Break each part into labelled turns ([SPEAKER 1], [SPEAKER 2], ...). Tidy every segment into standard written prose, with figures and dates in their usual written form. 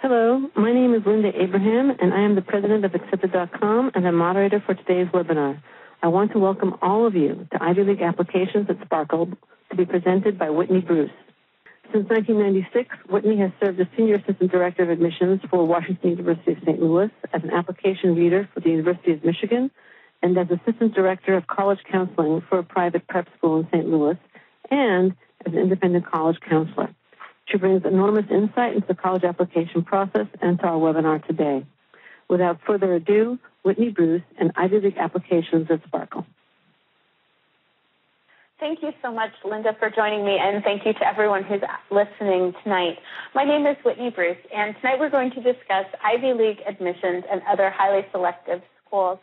[SPEAKER 1] Hello, my name is Linda Abraham, and I am the president of Accepted.com and the moderator for today's webinar. I want to welcome all of you to Ivy League Applications at Sparkle to be presented by Whitney Bruce. Since 1996, Whitney has served as Senior Assistant Director of Admissions for Washington University of St. Louis, as an application reader for the University of Michigan, and as Assistant Director of College Counseling for a private prep school in St. Louis, and as an independent college counselor. She brings enormous insight into the college application process and to our webinar today. Without further ado, Whitney Bruce and Ivy League Applications at Sparkle.
[SPEAKER 2] Thank you so much, Linda, for joining me, and thank you to everyone who's listening tonight. My name is Whitney Bruce, and tonight we're going to discuss Ivy League admissions and other highly selective schools.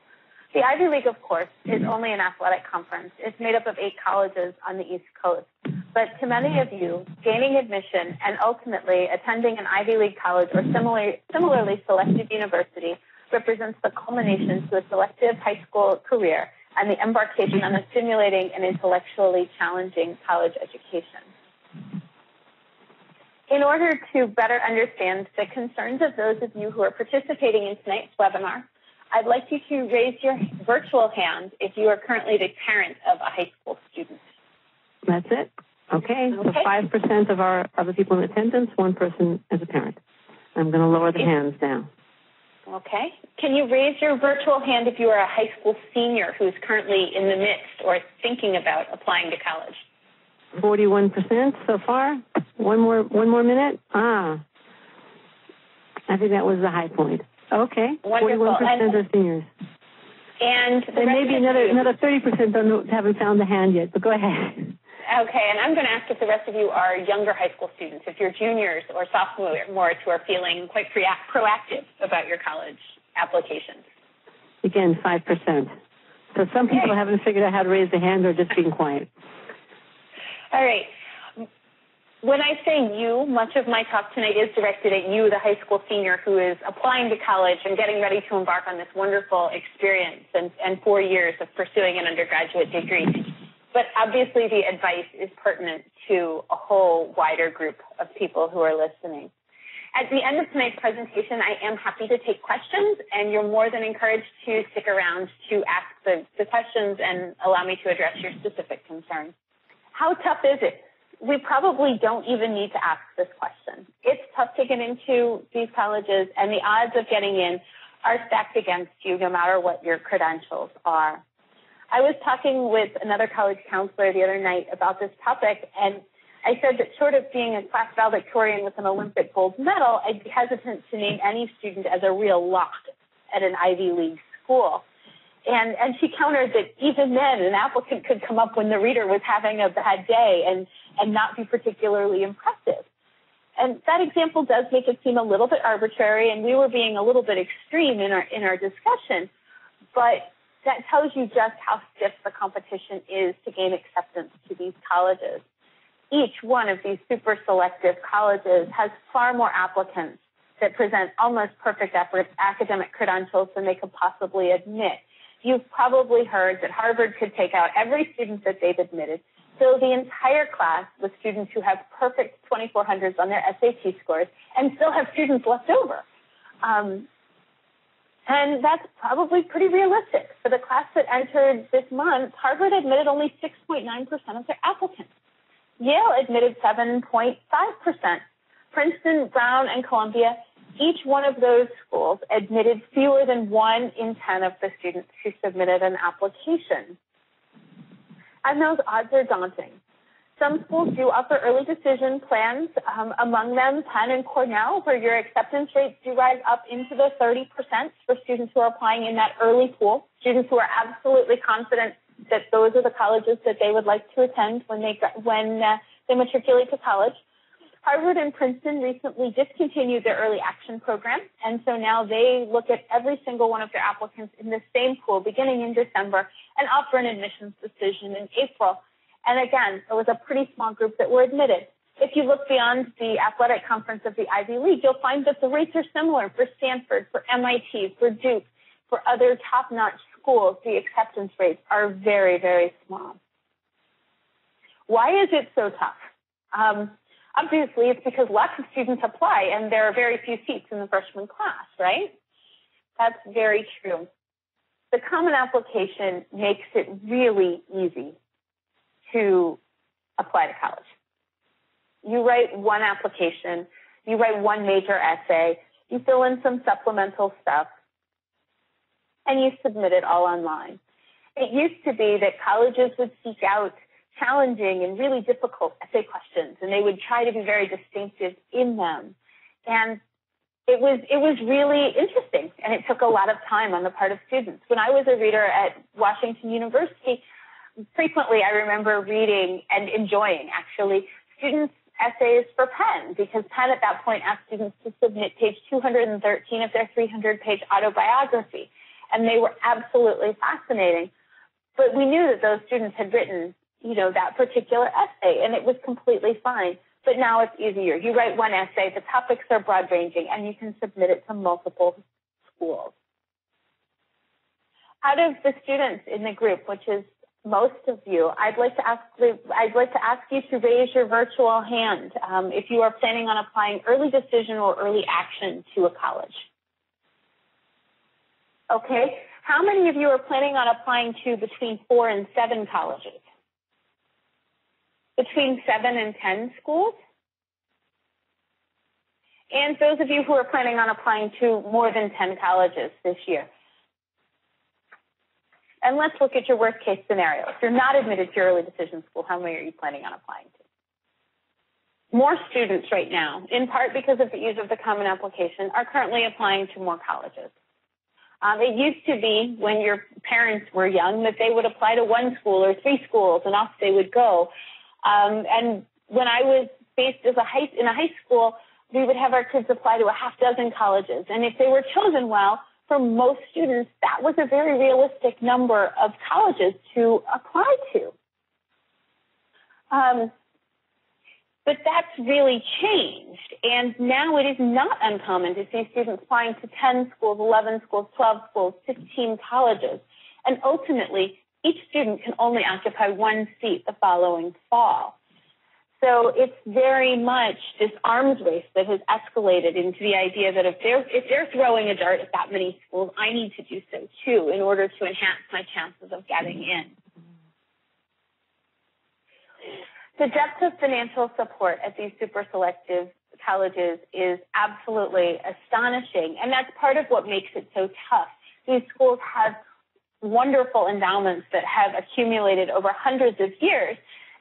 [SPEAKER 2] The Ivy League, of course, is only an athletic conference. It's made up of 8 colleges on the East Coast. But to many of you, gaining admission and ultimately attending an Ivy League college or similarly selected university represents the culmination to a selective high school career and the embarkation on a stimulating and intellectually challenging college education. In order to better understand the concerns of those of you who are participating in tonight's webinar, I'd like you to raise your virtual hand if you are currently the parent of a high school student.
[SPEAKER 1] That's it. Okay, so 5% of the people in attendance, 1 person as a parent. I'm going to lower the hands now.
[SPEAKER 2] Okay. Can you raise your virtual hand if you are a high school senior who's currently in the midst or thinking about applying to college?
[SPEAKER 1] 41% so far. One more minute. I think that was the high point. Okay.
[SPEAKER 2] Wonderful.
[SPEAKER 1] 41% are seniors.
[SPEAKER 2] And
[SPEAKER 1] maybe another 30% haven't found the hand yet, but go ahead.
[SPEAKER 2] Okay, and I'm going to ask if the rest of you are younger high school students, if you're juniors or sophomores who are feeling quite proactive about your college applications.
[SPEAKER 1] Again, 5%. So some people haven't figured out how to raise the hand or just being quiet.
[SPEAKER 2] All right. When I say you, much of my talk tonight is directed at you, the high school senior who is applying to college and getting ready to embark on this wonderful experience and 4 years of pursuing an undergraduate degree. But obviously the advice is pertinent to a whole wider group of people who are listening. At the end of tonight's presentation, I am happy to take questions, and you're more than encouraged to stick around to ask the questions and allow me to address your specific concerns. How tough is it? We probably don't even need to ask this question. It's tough to get into these colleges, and the odds of getting in are stacked against you no matter what your credentials are. I was talking with another college counselor the other night about this topic, and I said that short of being a class valedictorian with an Olympic gold medal, I'd be hesitant to name any student as a real lock at an Ivy League school. And she countered that even then, an applicant could come up when the reader was having a bad day and not be particularly impressive. And that example does make it seem a little bit arbitrary, and we were being a little bit extreme in our discussion, but that tells you just how stiff the competition is to gain acceptance to these colleges. Each one of these super selective colleges has far more applicants that present almost perfect academic credentials than they could possibly admit. You've probably heard that Harvard could take out every student that they've admitted, fill the entire class with students who have perfect 2400s on their SAT scores, and still have students left over. And that's probably pretty realistic. For the class that entered this month, Harvard admitted only 6.9% of their applicants. Yale admitted 7.5%. Princeton, Brown, and Columbia, each one of those schools admitted fewer than 1 in 10 of the students who submitted an application. And those odds are daunting. Some schools do offer early decision plans, among them Penn and Cornell, where your acceptance rates do rise up into the 30% for students who are applying in that early pool, students who are absolutely confident that those are the colleges that they would like to attend when they matriculate to college. Harvard and Princeton recently discontinued their early action program, and so now they look at every single one of their applicants in the same pool beginning in December and offer an admissions decision in April. And again, it was a pretty small group that were admitted. If you look beyond the athletic conference of the Ivy League, you'll find that the rates are similar for Stanford, for MIT, for Duke, for other top-notch schools. The acceptance rates are very, very small. Why is it so tough? Obviously, it's because lots of students apply and there are very few seats in the freshman class, right? That's very true. The Common Application makes it really easy to apply to college. You write one application, you write one major essay, you fill in some supplemental stuff, and you submit it all online. It used to be that colleges would seek out challenging and really difficult essay questions, and they would try to be very distinctive in them. And it was really interesting, and it took a lot of time on the part of students. When I was a reader at Washington University, frequently I remember reading and enjoying, actually, students' essays for Penn, because Penn at that point asked students to submit page 213 of their 300-page autobiography, and they were absolutely fascinating. But we knew that those students had written, that particular essay, and it was completely fine. But now it's easier. You write one essay, the topics are broad-ranging, and you can submit it to multiple schools. Out of the students in the group, which is most of you, I'd like to ask you to raise your virtual hand if you are planning on applying early decision or early action to a college. Okay. How many of you are planning on applying to between 4 and 7 colleges? Between 7 and 10 schools? And those of you who are planning on applying to more than 10 colleges this year? And let's look at your worst case scenario. If you're not admitted to your early decision school, how many are you planning on applying to? More students right now, in part because of the ease of the Common Application, are currently applying to more colleges. It used to be when your parents were young that they would apply to 1 school or 3 schools and off they would go. And when I was based in a high school, we would have our kids apply to a half dozen colleges. And if they were chosen well, for most students, that was a very realistic number of colleges to apply to. But that's really changed. And now it is not uncommon to see students applying to 10 schools, 11 schools, 12 schools, 15 colleges. And ultimately, each student can only occupy 1 seat the following fall. So it's very much this arms race that has escalated into the idea that if they're throwing a dart at that many schools, I need to do so too in order to enhance my chances of getting in. The depth of financial support at these super selective colleges is absolutely astonishing, and that's part of what makes it so tough. These schools have wonderful endowments that have accumulated over hundreds of years,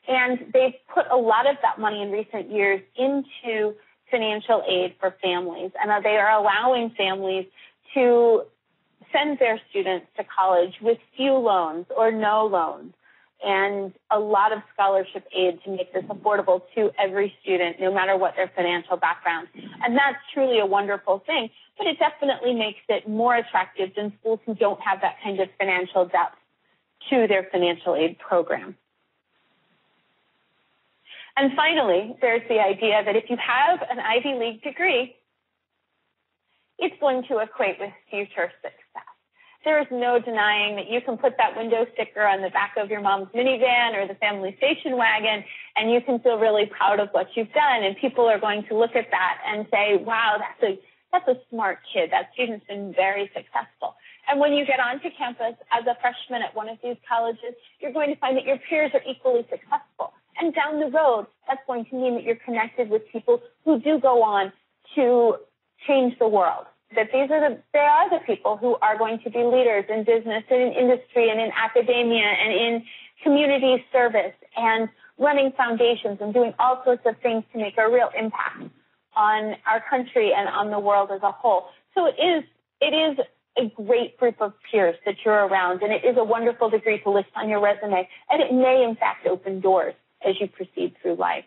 [SPEAKER 2] and they've put a lot of that money in recent years into financial aid for families, and they are allowing families to send their students to college with few loans or no loans, and a lot of scholarship aid to make this affordable to every student, no matter what their financial background. And that's truly a wonderful thing, but it definitely makes it more attractive than schools who don't have that kind of financial depth to their financial aid program. And finally, there's the idea that if you have an Ivy League degree, it's going to equate with future success. There is no denying that you can put that window sticker on the back of your mom's minivan or the family station wagon, and you can feel really proud of what you've done, and people are going to look at that and say, wow, that's a smart kid. That student's been very successful. And when you get onto campus as a freshman at one of these colleges, you're going to find that your peers are equally successful. And down the road, that's going to mean that you're connected with people who do go on to change the world. That they are the people who are going to be leaders in business and in industry and in academia and in community service and running foundations and doing all sorts of things to make a real impact on our country and on the world as a whole. So it is a great group of peers that you're around, and it is a wonderful degree to list on your resume, and it may in fact open doors as you proceed through life.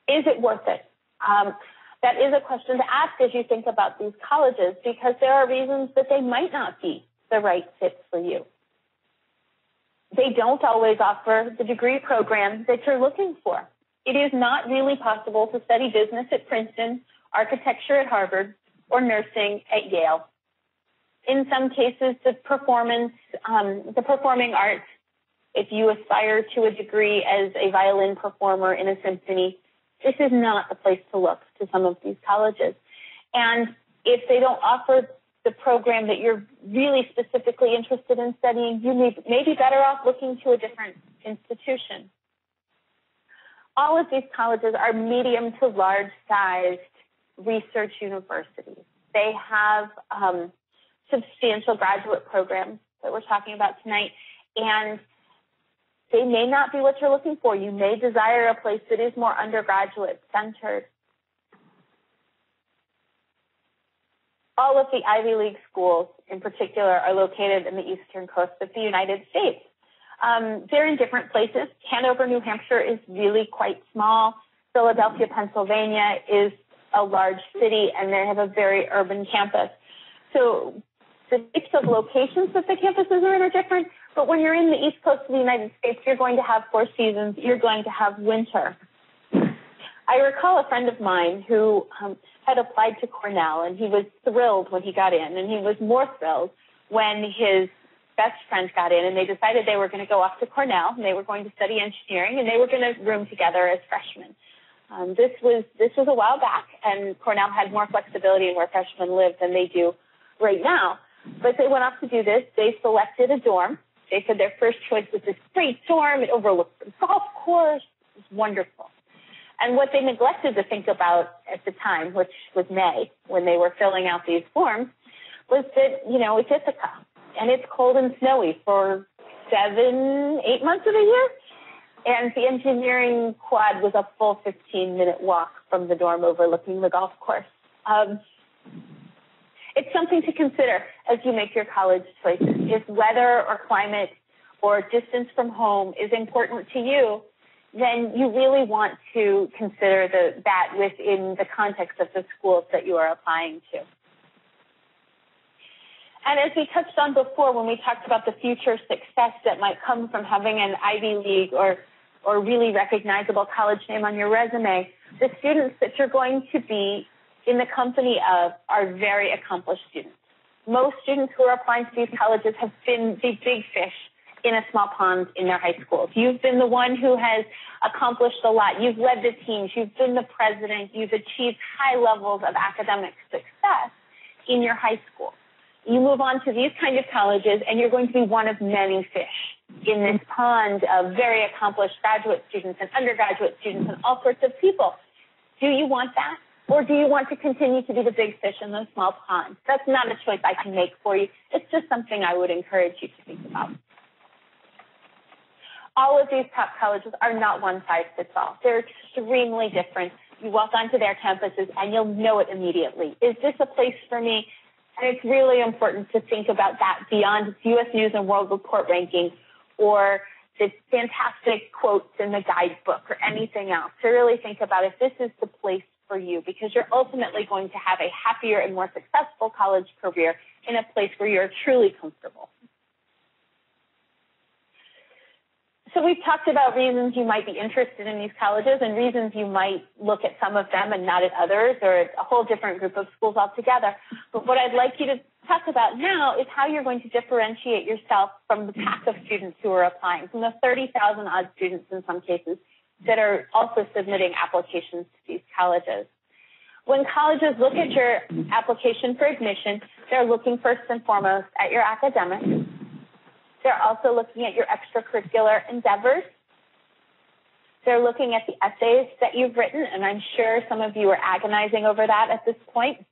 [SPEAKER 2] Is it worth it? That is a question to ask as you think about these colleges, because there are reasons that they might not be the right fit for you. They don't always offer the degree program that you're looking for. It is not really possible to study business at Princeton, architecture at Harvard, or nursing at Yale. In some cases, the performing arts if you aspire to a degree as a violin performer in a symphony, this is not the place to look to some of these colleges. And if they don't offer the program that you're really specifically interested in studying, you may be better off looking to a different institution. All of these colleges are medium to large-sized research universities. They have substantial graduate programs that we're talking about tonight, and they may not be what you're looking for. You may desire a place that is more undergraduate-centered. All of the Ivy League schools, in particular, are located in the eastern coast of the United States. They're in different places. Hanover, New Hampshire is really quite small. Philadelphia, Pennsylvania is a large city, and they have a very urban campus. So the types of locations that the campuses are in are different, but when you're in the east coast of the United States, you're going to have 4 seasons. You're going to have winter. I recall a friend of mine who had applied to Cornell, and he was thrilled when he got in, and he was more thrilled when his best friend got in, and they decided they were going to go off to Cornell, and they were going to study engineering, and they were going to room together as freshmen. This was a while back, and Cornell had more flexibility in where freshmen live than they do right now. But they went off to do this. They selected a dorm. They said their first choice was this great dorm. It overlooked the golf course. It was wonderful. And what they neglected to think about at the time, which was May, when they were filling out these forms, was that, it's Ithaca, and it's cold and snowy for 7-8 months of the year. And the engineering quad was a full 15-minute walk from the dorm overlooking the golf course. It's something to consider as you make your college choices. If weather or climate or distance from home is important to you, then you really want to consider that within the context of the schools that you are applying to. And as we touched on before, when we talked about the future success that might come from having an Ivy League or really recognizable college name on your resume, the students that you're going to be in the company of are very accomplished students. Most students who are applying to these colleges have been the big fish in a small pond in their high schools. You've been the one who has accomplished a lot. You've led the teams. You've been the president. You've achieved high levels of academic success in your high school. You move on to these kind of colleges, and you're going to be one of many fish in this pond of very accomplished graduate students and undergraduate students and all sorts of people. Do you want that? Or do you want to continue to be the big fish in those small ponds? That's not a choice I can make for you. It's just something I would encourage you to think about. All of these top colleges are not one size fits all. They're extremely different. You walk onto their campuses and you'll know it immediately. Is this a place for me? And it's really important to think about that beyond U.S. News and World Report ranking or the fantastic quotes in the guidebook or anything else. To really think about if this is the place for you, because you're ultimately going to have a happier and more successful college career in a place where you're truly comfortable. So we've talked about reasons you might be interested in these colleges and reasons you might look at some of them and not at others, or a whole different group of schools altogether. But what I'd like you to talk about now is how you're going to differentiate yourself from the pack of students who are applying, from the 30,000 odd students in some cases that are also submitting applications to these colleges. When colleges look at your application for admission, they're looking first and foremost at your academics. They're also looking at your extracurricular endeavors. They're looking at the essays that you've written, and I'm sure some of you are agonizing over that at this point.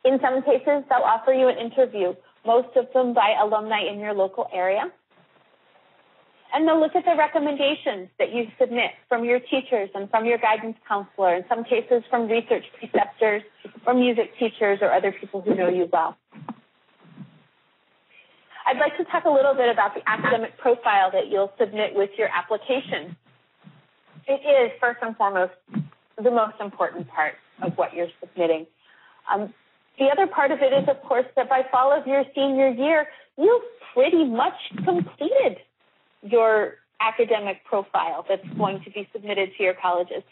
[SPEAKER 2] In some cases, they'll offer you an interview, most of them by alumni in your local area. And they'll look at the recommendations that you submit from your teachers and from your guidance counselor, in some cases from research preceptors or music teachers or other people who know you well. I'd like to talk a little bit about the academic profile that you'll submit with your application. It is, first and foremost, the most important part of what you're submitting. The other part of it is, of course, that by fall of your senior year, you've pretty much completed your academic profile that's going to be submitted to your colleges.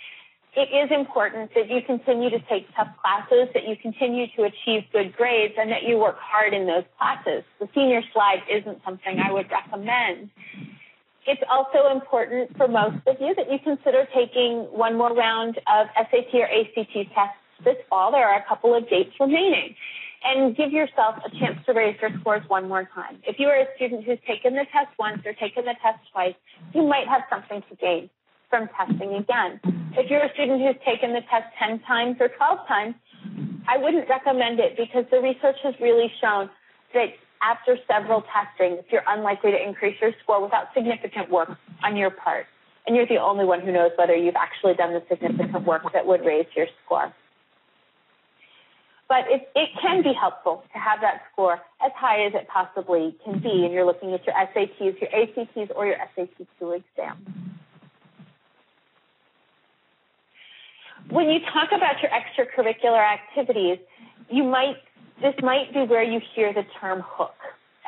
[SPEAKER 2] it is important that you continue to take tough classes, that you continue to achieve good grades, and that you work hard in those classes. The senior slide isn't something I would recommend. It's also important for most of you that you consider taking one more round of SAT or ACT tests this fall. There are a couple of dates remaining. And give yourself a chance to raise your scores one more time. If you are a student who's taken the test once or taken the test twice, you might have something to gain from testing again. If you're a student who's taken the test 10 times or 12 times, I wouldn't recommend it because the research has really shown that after several testings, you're unlikely to increase your score without significant work on your part. And you're the only one who knows whether you've actually done the significant work that would raise your score. But it can be helpful to have that score as high as it possibly can be, and you're looking at your SATs, your ACTs, or your SAT-2 exam. When you talk about your extracurricular activities, this might be where you hear the term hook.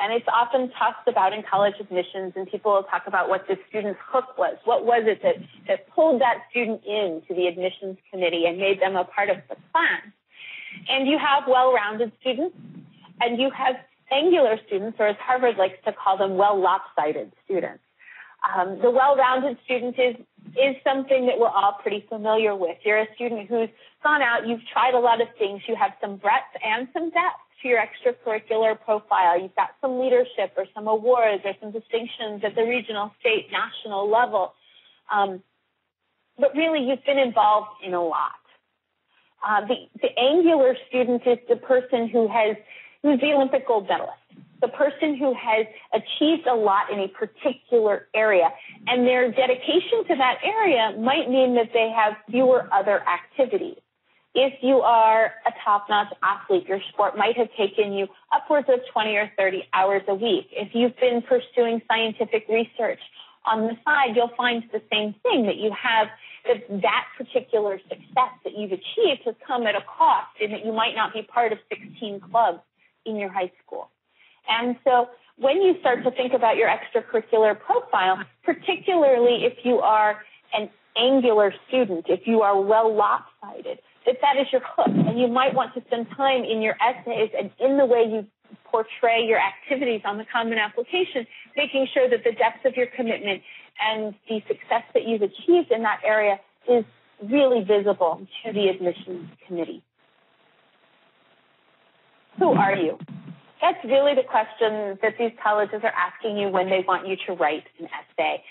[SPEAKER 2] And it's often talked about in college admissions, and people will talk about what the student's hook was. What was it that pulled that student into the admissions committee and made them a part of the class? And you have well-rounded students, and you have angular students, or as Harvard likes to call them, well-lopsided students. The well-rounded student is something that we're all pretty familiar with. You're a student who's gone out, you've tried a lot of things, you have some breadth and some depth to your extracurricular profile. You've got some leadership or some awards or some distinctions at the regional, state, national level. But really, you've been involved in a lot. The angular student is the person who's the Olympic gold medalist, the person who has achieved a lot in a particular area, and their dedication to that area might mean that they have fewer other activities. If you are a top-notch athlete, your sport might have taken you upwards of 20 or 30 hours a week. If you've been pursuing scientific research on the side, you'll find the same thing, that you have that particular success that you've achieved has come at a cost, and that you might not be part of 16 clubs in your high school. And so when you start to think about your extracurricular profile, particularly if you are an angular student, if you are well lopsided, that is your hook. And you might want to spend time in your essays and in the way you portray your activities on the Common Application, making sure that the depth of your commitment and the success that you've achieved in that area is really visible to the admissions committee. Who are you? That's really the question that these colleges are asking you when they want you to write an essay.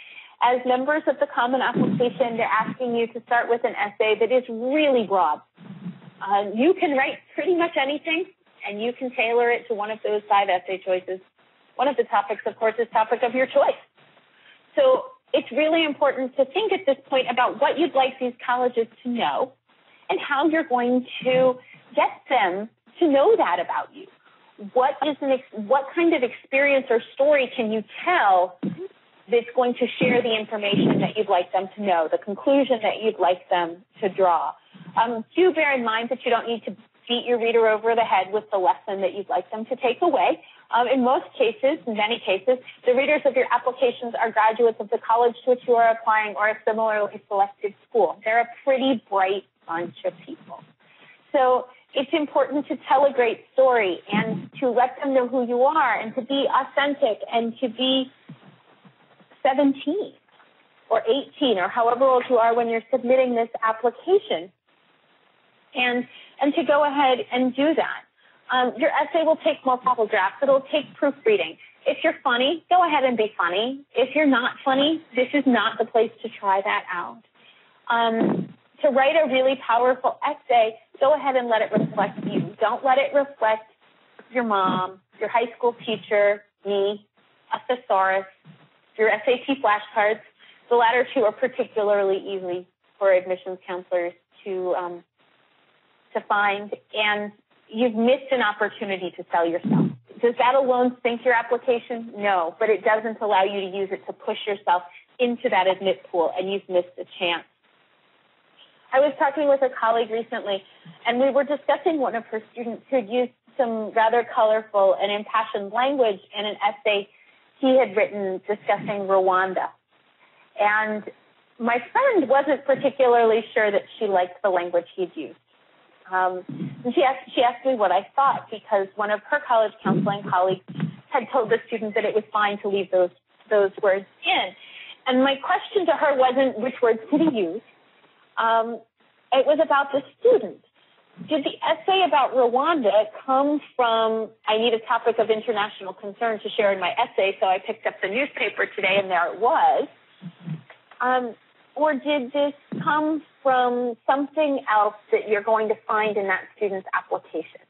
[SPEAKER 2] As members of the Common Application, they're asking you to start with an essay that is really broad. You can write pretty much anything, and you can tailor it to one of those 5 essay choices. One of the topics, of course, is topic of your choice. So it's really important to think at this point about what you'd like these colleges to know and how you're going to get them to know that about you. What kind of experience or story can you tell that's going to share the information that you'd like them to know, the conclusion that you'd like them to draw? Do bear in mind that you don't need to beat your reader over the head with the lesson that you'd like them to take away. In most cases, in many cases, the readers of your applications are graduates of the college to which you are applying or a similarly selected school. They're a pretty bright bunch of people. So it's important to tell a great story and to let them know who you are and to be authentic and to be 17 or 18 or however old you are when you're submitting this application, and to go ahead and do that. Your essay will take multiple drafts. It'll take proofreading. If you're funny, go ahead and be funny. If you're not funny, this is not the place to try that out. To write a really powerful essay, go ahead and let it reflect you. Don't let it reflect your mom, your high school teacher, me, a thesaurus, your SAT flashcards. The latter two are particularly easy for admissions counselors to find, and you've missed an opportunity to sell yourself. Does that alone sink your application? No, but it doesn't allow you to use it to push yourself into that admit pool, and you've missed a chance. I was talking with a colleague recently, and we were discussing one of her students who had used some rather colorful and impassioned language in an essay he had written discussing Rwanda. And my friend wasn't particularly sure that she liked the language he'd used. And she asked me what I thought, because one of her college counseling colleagues had told the student that it was fine to leave those words in. And my question to her wasn't which words did he use. It was about the student. Did the essay about Rwanda come from, I need a topic of international concern to share in my essay, so I picked up the newspaper today and there it was. Or did this come from something else that you're going to find in that student's application?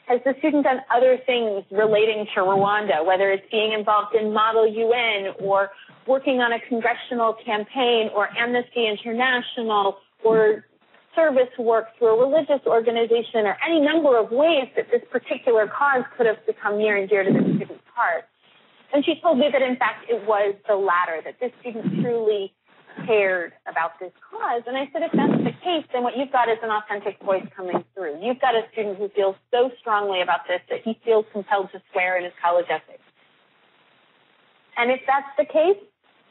[SPEAKER 2] Has the student done other things relating to Rwanda, whether it's being involved in Model UN or working on a congressional campaign or Amnesty International or service work through a religious organization, or any number of ways that this particular cause could have become near and dear to the student's heart? And she told me that, in fact, it was the latter, that this student truly cared about this cause. And I said, if that's the case, then what you've got is an authentic voice coming through. You've got a student who feels so strongly about this that he feels compelled to swear in his college ethics. And if that's the case,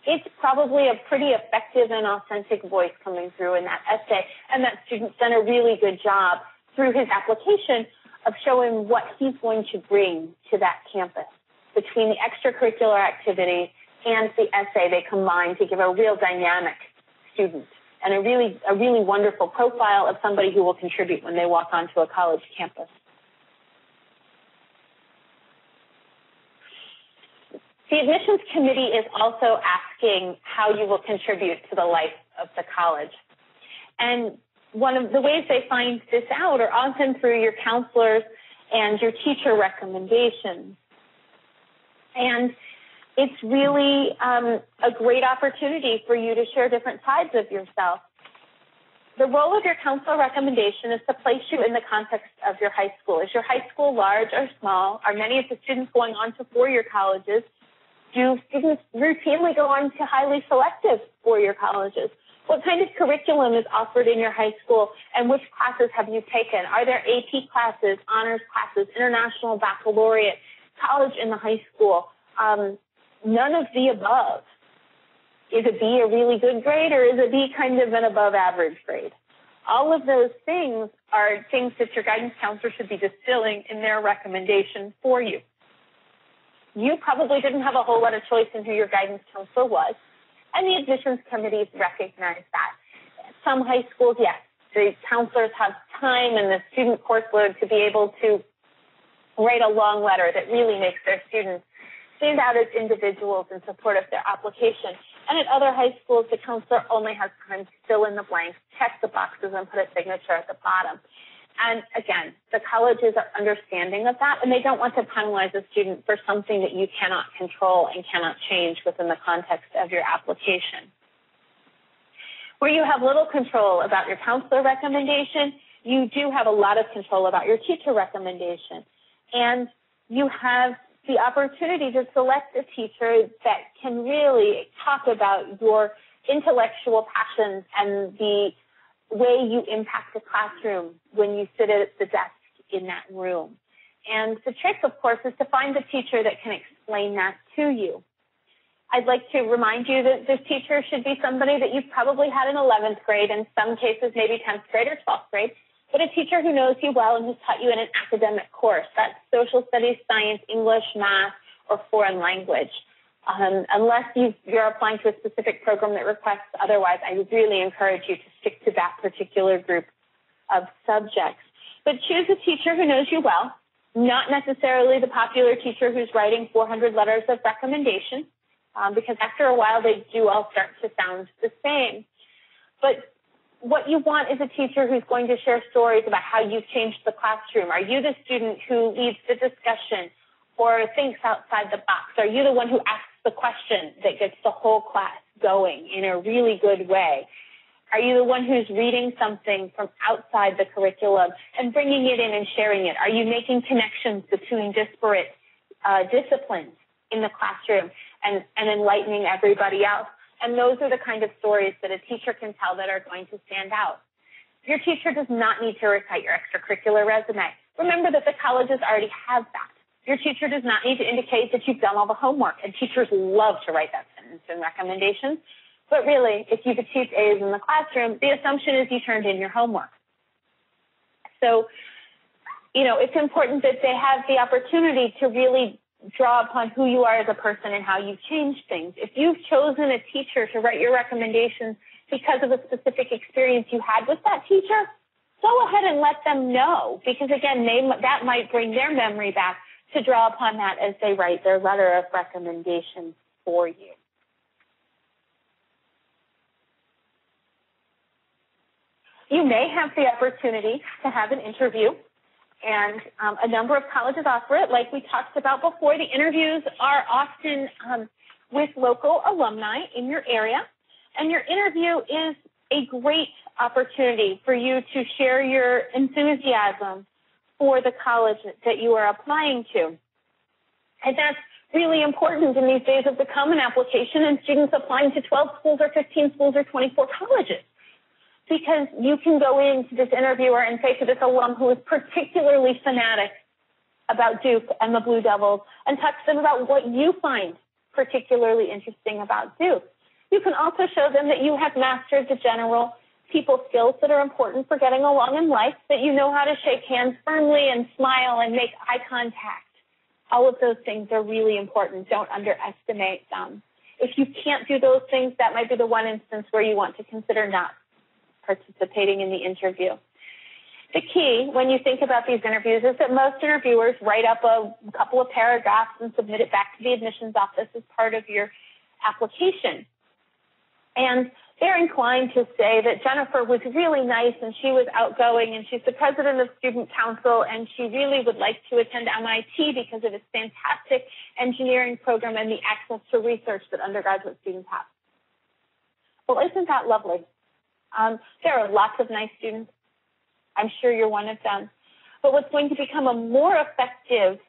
[SPEAKER 2] it's probably a pretty effective and authentic voice coming through in that essay. And that student's done a really good job through his application of showing what he's going to bring to that campus. Between the extracurricular activities and the essay, they combine to give a real dynamic student and a really wonderful profile of somebody who will contribute when they walk onto a college campus. The admissions committee is also asking how you will contribute to the life of the college. And one of the ways they find this out are often through your counselors and your teacher recommendations. And it's really a great opportunity for you to share different sides of yourself. The role of your counselor recommendation is to place you in the context of your high school. Is your high school large or small? Are many of the students going on to four-year colleges? Do students routinely go on to highly selective four-year colleges? What kind of curriculum is offered in your high school, and which classes have you taken? Are there AP classes, honors classes, international baccalaureate, college in the high school? None of the above. Is a B a really good grade, or is a B kind of an above average grade? All of those things are things that your guidance counselor should be distilling in their recommendation for you. You probably didn't have a whole lot of choice in who your guidance counselor was, and the admissions committees recognize that. Some high schools, yes, the counselors have time and the student course load to be able to write a long letter that really makes their students stand out as individuals in support of their application. And at other high schools, the counselor only has time to fill in the blanks, check the boxes, and put a signature at the bottom. And again, the colleges are understanding of that, and they don't want to penalize a student for something that you cannot control and cannot change within the context of your application. Where you have little control about your counselor recommendation, you do have a lot of control about your teacher recommendation. And you have the opportunity to select a teacher that can really talk about your intellectual passions and the way you impact the classroom when you sit at the desk in that room. And the trick, of course, is to find the teacher that can explain that to you. I'd like to remind you that this teacher should be somebody that you've probably had in 11th grade, in some cases maybe 10th grade or 12th grade, but a teacher who knows you well and who's taught you in an academic course. That's social studies, science, English, math, or foreign language. Unless you're applying to a specific program that requests otherwise, I would really encourage you to stick to that particular group of subjects. But choose a teacher who knows you well, not necessarily the popular teacher who's writing 400 letters of recommendation, because after a while they do all start to sound the same. But what you want is a teacher who's going to share stories about how you've changed the classroom. Are you the student who leads the discussion or thinks outside the box? Are you the one who asks the question that gets the whole class going in a really good way? Are you the one who's reading something from outside the curriculum and bringing it in and sharing it? Are you making connections between disparate disciplines in the classroom and enlightening everybody else? And those are the kind of stories that a teacher can tell that are going to stand out. Your teacher does not need to recite your extracurricular resume. Remember that the colleges already have that. Your teacher does not need to indicate that you've done all the homework, and teachers love to write that sentence in recommendations. But really, if you've achieved A's in the classroom, the assumption is you turned in your homework. So, it's important that they have the opportunity to really draw upon who you are as a person and how you've changed things. If you've chosen a teacher to write your recommendations because of a specific experience you had with that teacher, go ahead and let them know, because again, that might bring their memory back to draw upon that as they write their letter of recommendation for you. You may have the opportunity to have an interview, and a number of colleges offer it. Like we talked about before, the interviews are often with local alumni in your area, and your interview is a great opportunity for you to share your enthusiasm for the college that you are applying to. And that's really important in these days of the Common Application and students applying to 12 schools or 15 schools or 24 colleges. Because you can go into this interviewer and say to this alum who is particularly fanatic about Duke and the Blue Devils and talk to them about what you find particularly interesting about Duke. You can also show them that you have mastered the general people skills that are important for getting along in life, that you know how to shake hands firmly and smile and make eye contact. All of those things are really important. Don't underestimate them. If you can't do those things, that might be the one instance where you want to consider not participating in the interview. The key when you think about these interviews is that most interviewers write up a couple of paragraphs and submit it back to the admissions office as part of your application. And they're inclined to say that Jennifer was really nice and she was outgoing and she's the president of student council and she really would like to attend MIT because of its fantastic engineering program and the access to research that undergraduate students have. Well, isn't that lovely? There are lots of nice students. I'm sure you're one of them. But what's going to become a more effective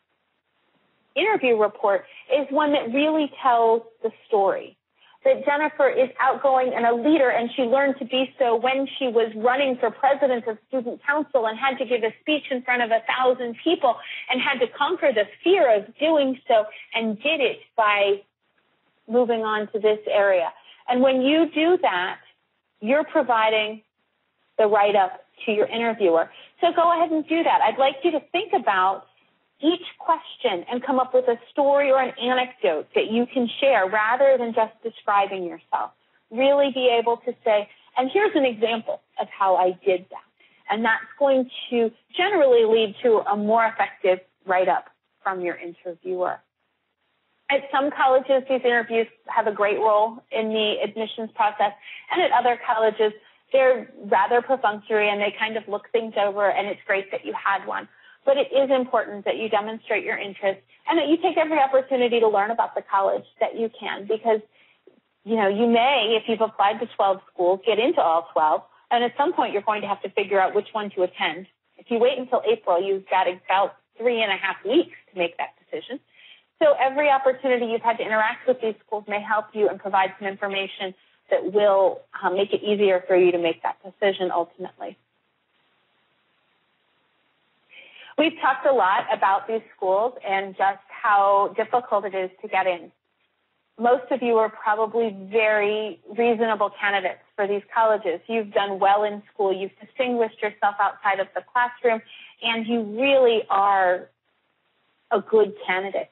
[SPEAKER 2] interview report is one that really tells the story. That Jennifer is outgoing and a leader, and she learned to be so when she was running for president of student council and had to give a speech in front of 1,000 people and had to conquer the fear of doing so and did it by moving on to this area. And when you do that, you're providing the write-up to your interviewer. So go ahead and do that. I'd like you to think about each question and come up with a story or an anecdote that you can share rather than just describing yourself. Really be able to say, and here's an example of how I did that. And that's going to generally lead to a more effective write-up from your interviewer. At some colleges, these interviews have a great role in the admissions process, and at other colleges, they're rather perfunctory and they kind of look things over, and it's great that you had one. But it is important that you demonstrate your interest and that you take every opportunity to learn about the college that you can, because, you may, if you've applied to 12 schools, get into all 12, and at some point you're going to have to figure out which one to attend. If you wait until April, you've got about 3.5 weeks to make that decision. So every opportunity you've had to interact with these schools may help you and provide some information that will make it easier for you to make that decision ultimately. We've talked a lot about these schools and just how difficult it is to get in. Most of you are probably very reasonable candidates for these colleges. You've done well in school. You've distinguished yourself outside of the classroom, and you really are a good candidate.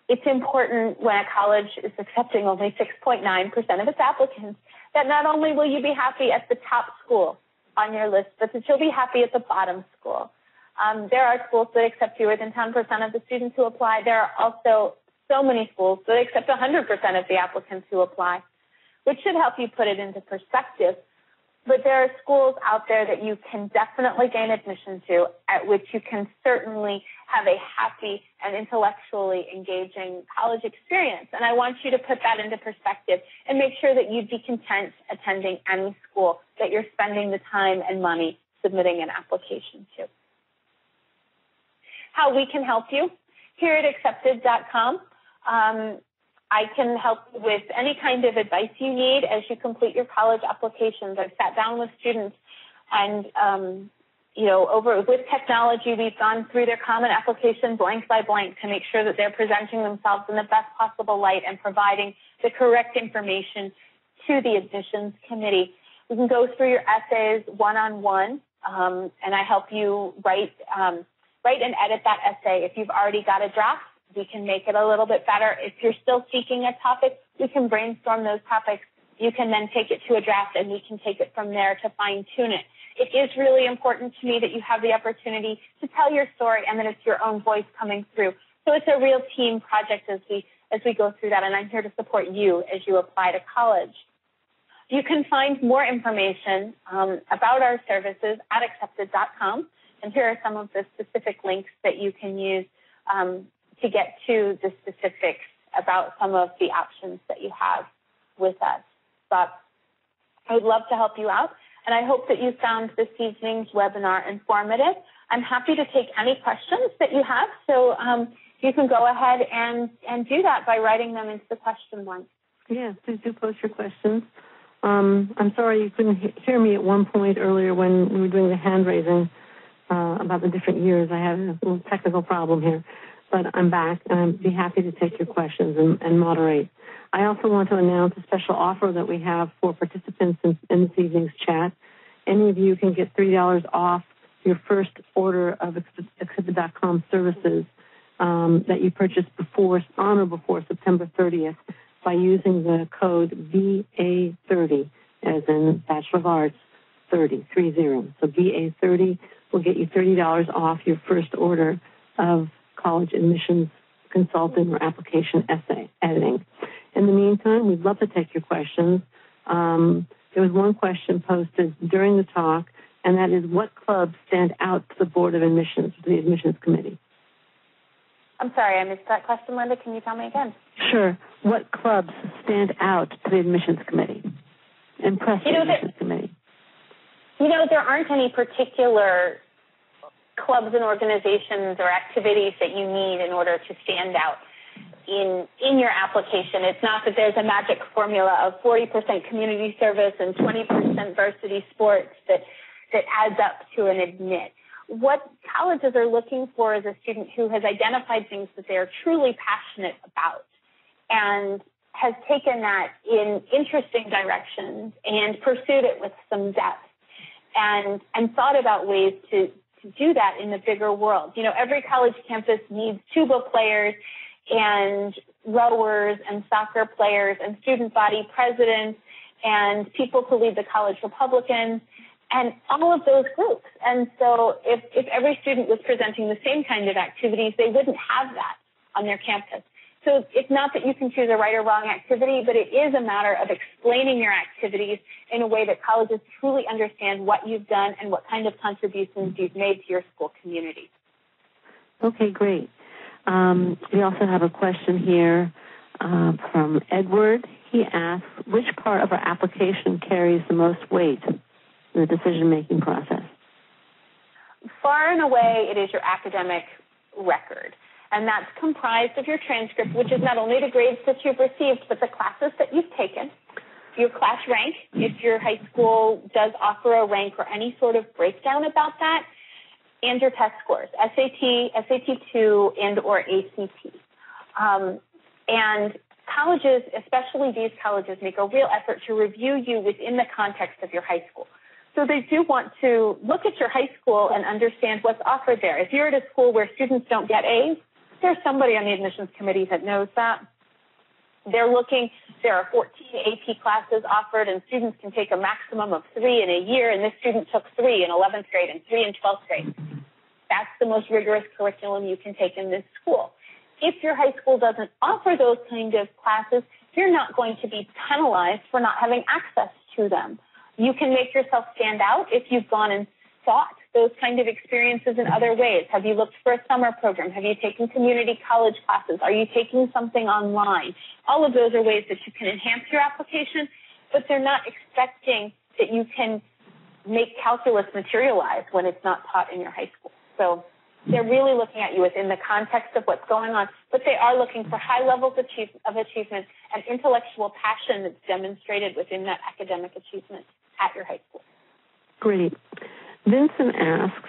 [SPEAKER 2] It's important when a college is accepting only 6.9% of its applicants that not only will you be happy at the top school on your list, but that you'll be happy at the bottom school. There are schools that accept fewer than 10% of the students who apply. There are also so many schools that accept 100% of the applicants who apply, which should help you put it into perspective. But there are schools out there that you can definitely gain admission to, at which you can certainly have a happy and intellectually engaging college experience. And I want you to put that into perspective and make sure that you'd be content attending any school that you're spending the time and money submitting an application to. How we can help you here at accepted.com. I can help you with any kind of advice you need as you complete your college applications. I've sat down with students and with technology, we've gone through their common application blank by blank to make sure that they're presenting themselves in the best possible light and providing the correct information to the admissions committee. We can go through your essays one-on-one, and I help you write and edit that essay. If you've already got a draft, we can make it a little bit better. If you're still seeking a topic, we can brainstorm those topics. You can then take it to a draft, and we can take it from there to fine-tune it. It is really important to me that you have the opportunity to tell your story and that it's your own voice coming through. So it's a real team project as we go through that, and I'm here to support you as you apply to college. You can find more information about our services at accepted.com, and here are some of the specific links that you can use to get to the specifics about some of the options that you have with us. But I would love to help you out, and I hope that you found this evening's webinar informative. I'm happy to take any questions that you have, so you can go ahead and do that by writing them into the question line.
[SPEAKER 1] Yeah, please do post your questions. I'm sorry you couldn't hear me at one point earlier when we were doing the hand raising about the different years. I had a little technical problem here, but I'm back, and I'd be happy to take your questions and moderate. I also want to announce a special offer that we have for participants in this evening's chat. Any of you can get $3 off your first order of Accepted.com services that you purchased on or before September 30th by using the code BA30, as in Bachelor of Arts 30. So BA30 will get you $30 off your first order of college admissions consulting or application essay editing. In the meantime, we'd love to take your questions. There was one question posted during the talk, and that is, what clubs stand out to the Board of Admissions, to the Admissions Committee?
[SPEAKER 2] I'm sorry, I missed that question, Linda. Can you tell me again?
[SPEAKER 1] Sure. What clubs stand out to the Admissions Committee? Impress the Admissions Committee.
[SPEAKER 2] There aren't any particular clubs and organizations or activities that you need in order to stand out in your application. It's not that there's a magic formula of 40% community service and 20% varsity sports that adds up to an admit. What colleges are looking for is a student who has identified things that they are truly passionate about and has taken that in interesting directions and pursued it with some depth and thought about ways to do that in the bigger world. Every college campus needs tuba players and rowers and soccer players and student body presidents and people to lead the college Republicans and all of those groups. And so if every student was presenting the same kind of activities, they wouldn't have that on their campus. So it's not that you can choose a right or wrong activity, but it is a matter of explaining your activities in a way that colleges truly understand what you've done and what kind of contributions you've made to your school community.
[SPEAKER 1] Okay, great. We also have a question here from Edward. He asks, which part of our application carries the most weight in the decision-making process?
[SPEAKER 2] Far and away, it is your academic record. And that's comprised of your transcript, which is not only the grades that you've received, but the classes that you've taken, your class rank, if your high school does offer a rank or any sort of breakdown about that, and your test scores, SAT, SAT2, and or ACT. And colleges, especially these colleges, make a real effort to review you within the context of your high school. So they do want to look at your high school and understand what's offered there. If you're at a school where students don't get A's, there's somebody on the admissions committee that knows that. There are 14 AP classes offered, and students can take a maximum of 3 in a year, and this student took 3 in 11th grade and 3 in 12th grade. That's the most rigorous curriculum you can take in this school. If your high school doesn't offer those kind of classes, you're not going to be penalized for not having access to them. You can make yourself stand out if you've gone and sought those kind of experiences in other ways. Have you looked for a summer program? Have you taken community college classes? Are you taking something online? All of those are ways that you can enhance your application, but they're not expecting that you can make calculus materialize when it's not taught in your high school. So they're really looking at you within the context of what's going on, but they are looking for high levels of achievement and intellectual passion that's demonstrated within that academic achievement at your high school.
[SPEAKER 1] Great. Vincent asks,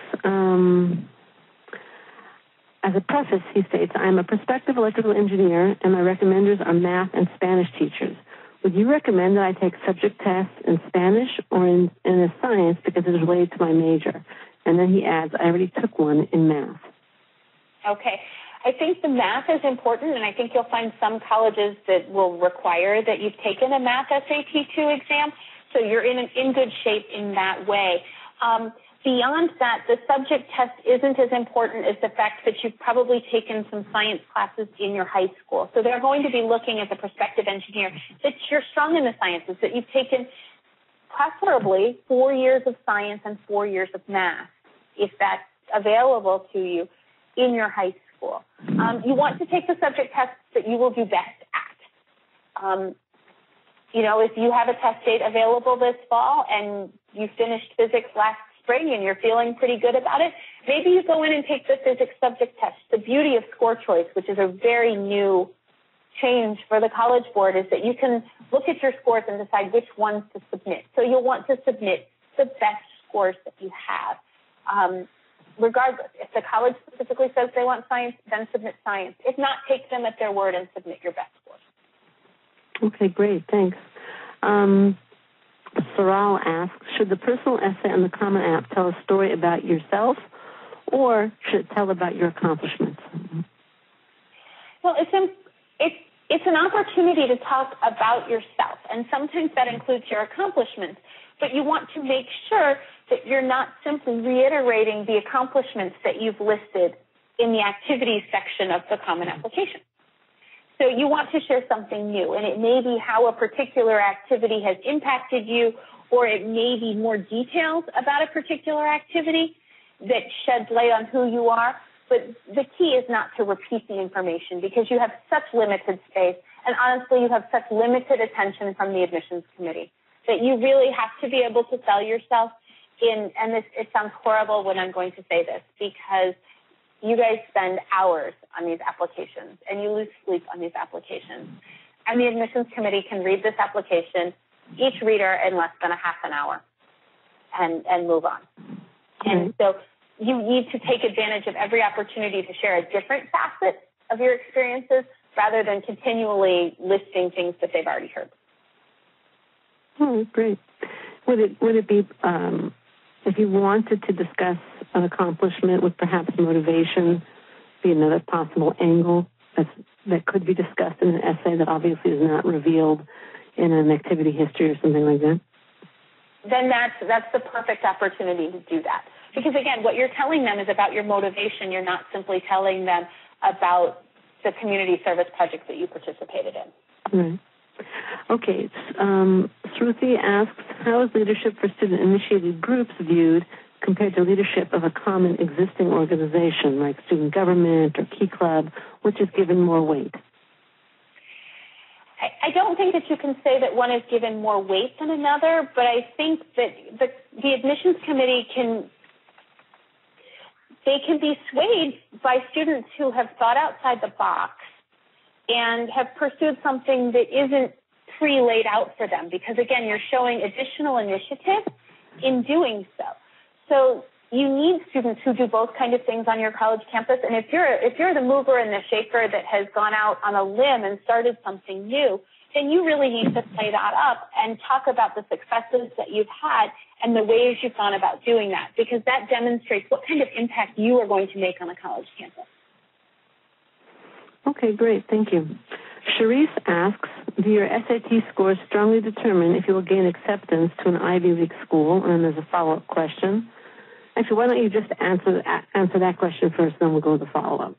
[SPEAKER 1] as a preface, he states, I am a prospective electrical engineer, and my recommenders are math and Spanish teachers. Would you recommend that I take subject tests in Spanish or in a science because it is related to my major? And then he adds, I already took one in math.
[SPEAKER 2] Okay. I think the math is important, and I think you'll find some colleges that will require that you've taken a math SAT-2 exam, so you're in good shape in that way. Beyond that, the subject test isn't as important as the fact that you've probably taken some science classes in your high school. So they're going to be looking as a prospective engineer that you're strong in the sciences, that you've taken preferably 4 years of science and 4 years of math, if that's available to you in your high school. You want to take the subject tests that you will do best at. If you have a test date available this fall and you finished physics last spring and you're feeling pretty good about it, maybe you go in and take the physics subject test. The beauty of score choice, which is a very new change for the College Board, is that you can look at your scores and decide which ones to submit. So you'll want to submit the best scores that you have. Regardless, if the college specifically says they want science, then submit science. If not, take them at their word and submit your best scores.
[SPEAKER 1] Okay, great. Thanks. Saral asks, should the personal essay on the Common App tell a story about yourself, or should it tell about your accomplishments?
[SPEAKER 2] Well, it's an opportunity to talk about yourself, and sometimes that includes your accomplishments, but you want to make sure that you're not simply reiterating the accomplishments that you've listed in the activities section of the Common Application. So you want to share something new, and it may be how a particular activity has impacted you, or it may be more details about a particular activity that sheds light on who you are. But the key is not to repeat the information because you have such limited space, and honestly, you have such limited attention from the admissions committee that you really have to be able to sell yourself in, and it sounds horrible when I'm going to say this, because you guys spend hours on these applications, and you lose sleep on these applications. And the admissions committee can read this application, each reader in less than a half an hour, and move on. And so you need to take advantage of every opportunity to share a different facet of your experiences rather than continually listing things that they've already heard.
[SPEAKER 1] Oh, great. Would it be, if you wanted to discuss an accomplishment with perhaps motivation, be another possible angle that could be discussed in an essay that obviously is not revealed in an activity history or something like that?
[SPEAKER 2] Then that's the perfect opportunity to do that. Because, again, what you're telling them is about your motivation. You're not simply telling them about the community service project that you participated in.
[SPEAKER 1] Right. Okay. Shruti asks, how is leadership for student-initiated groups viewed compared to leadership of a common existing organization like student government or Key Club, which is given more weight?
[SPEAKER 2] I don't think that you can say that one is given more weight than another, but I think that the admissions committee can be swayed by students who have thought outside the box and have pursued something that isn't pre-laid out for them, because, again, you're showing additional initiative in doing so. So you need students who do both kind of things on your college campus, and if you're the mover and the shaker that has gone out on a limb and started something new, then you really need to play that up and talk about the successes that you've had and the ways you've gone about doing that, because that demonstrates what kind of impact you are going to make on a college campus.
[SPEAKER 1] Okay, great. Thank you. Sharice asks, do your SAT scores strongly determine if you will gain acceptance to an Ivy League school? And then there's a follow-up question. Actually, why don't you just answer that question first, then we'll go to the follow-up.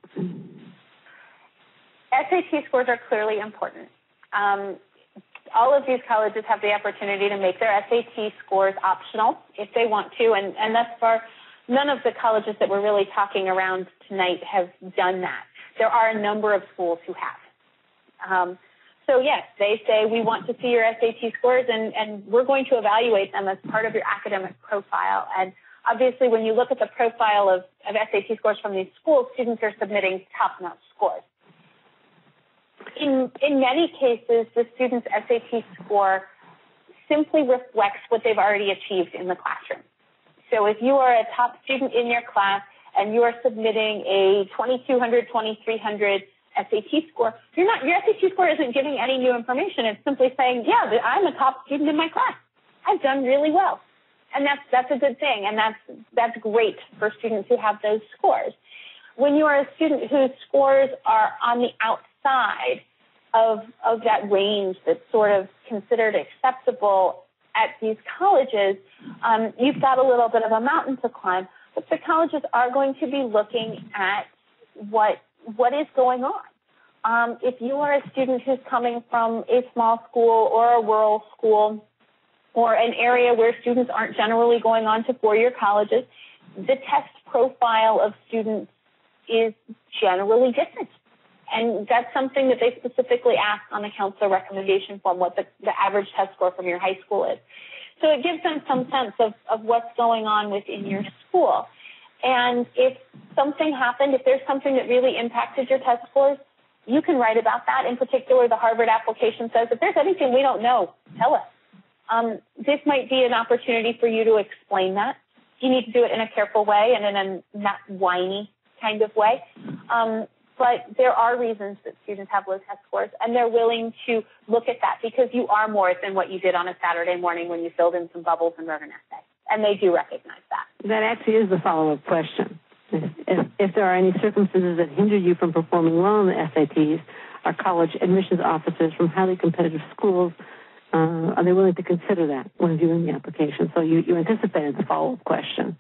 [SPEAKER 2] SAT scores are clearly important. All of these colleges have the opportunity to make their SAT scores optional if they want to, and thus far, none of the colleges that we're really talking around tonight have done that. There are a number of schools who have. So, yes, they say we want to see your SAT scores, and we're going to evaluate them as part of your academic profile. And obviously, when you look at the profile of SAT scores from these schools, students are submitting top-notch scores. In many cases, the student's SAT score simply reflects what they've already achieved in the classroom. So if you are a top student in your class and you are submitting a 2200, 2300 SAT score, your SAT score isn't giving any new information. It's simply saying, yeah, I'm a top student in my class. I've done really well. And that's a good thing, and that's great for students who have those scores. When you are a student whose scores are on the outside of that range that's sort of considered acceptable at these colleges, you've got a little bit of a mountain to climb. But the colleges are going to be looking at what is going on. If you are a student who's coming from a small school or a rural school or an area where students aren't generally going on to four-year colleges, the test profile of students is generally different. And that's something that they specifically ask on the counselor recommendation form, what the average test score from your high school is. So it gives them some sense of what's going on within your school. And if something happened, if there's something that really impacted your test scores, you can write about that. In particular, the Harvard application says, if there's anything we don't know, tell us. This might be an opportunity for you to explain that. You need to do it in a careful way and in a not whiny kind of way. But there are reasons that students have low test scores, and they're willing to look at that because you are more than what you did on a Saturday morning when you filled in some bubbles and wrote an essay. And they do recognize that. That
[SPEAKER 1] actually is the follow-up question. If there are any circumstances that hinder you from performing well on the SATs, are college admissions officers from highly competitive schools, are they willing to consider that when viewing the application? So you anticipated the follow-up question.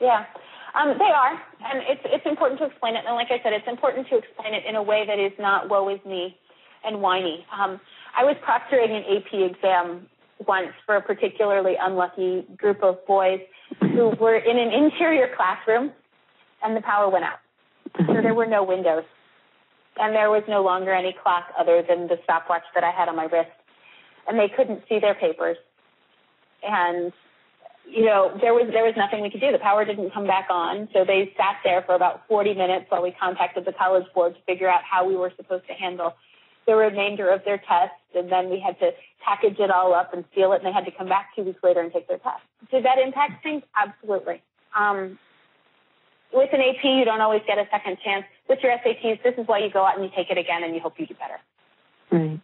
[SPEAKER 2] Yeah. They are, and it's important to explain it. And like I said, it's important to explain it in a way that is not woe is me and whiny. I was proctoring an AP exam once for a particularly unlucky group of boys who were in an interior classroom, and the power went out. So there were no windows, and there was no longer any clock other than the stopwatch that I had on my wrist, and they couldn't see their papers. And there was nothing we could do. The power didn't come back on, so they sat there for about 40 minutes while we contacted the college board to figure out how we were supposed to handle the remainder of their test, and then we had to package it all up and seal it, and they had to come back 2 weeks later and take their test. Did that impact things? Absolutely. With an AP, you don't always get a second chance. With your SATs, this is why you go out and you take it again, and you hope you do better.
[SPEAKER 1] Right.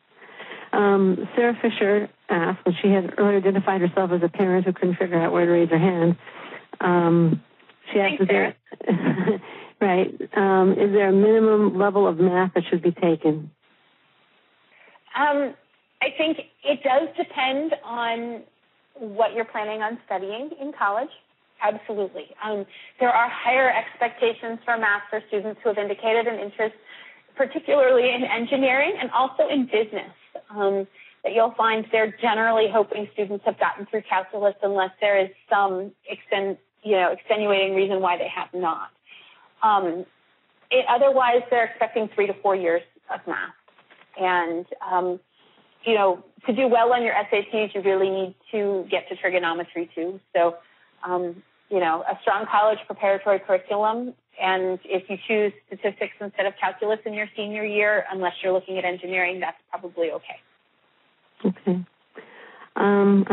[SPEAKER 1] Sarah Fisher asked, when she had earlier identified herself as a parent who couldn't figure out where to raise her hand, she asked, is there a minimum level of math that should be taken?
[SPEAKER 2] I think it does depend on what you're planning on studying in college. Absolutely. There are higher expectations for math for students who have indicated an interest, particularly in engineering and also in business. That you'll find they're generally hoping students have gotten through calculus unless there is some extenuating reason why they have not. Otherwise, they're expecting 3 to 4 years of math. And, to do well on your SATs, you really need to get to trigonometry too. So, a strong college preparatory curriculum. And if you choose statistics instead of calculus in your senior year, unless you're looking at engineering, that's probably okay.
[SPEAKER 1] Okay. I'm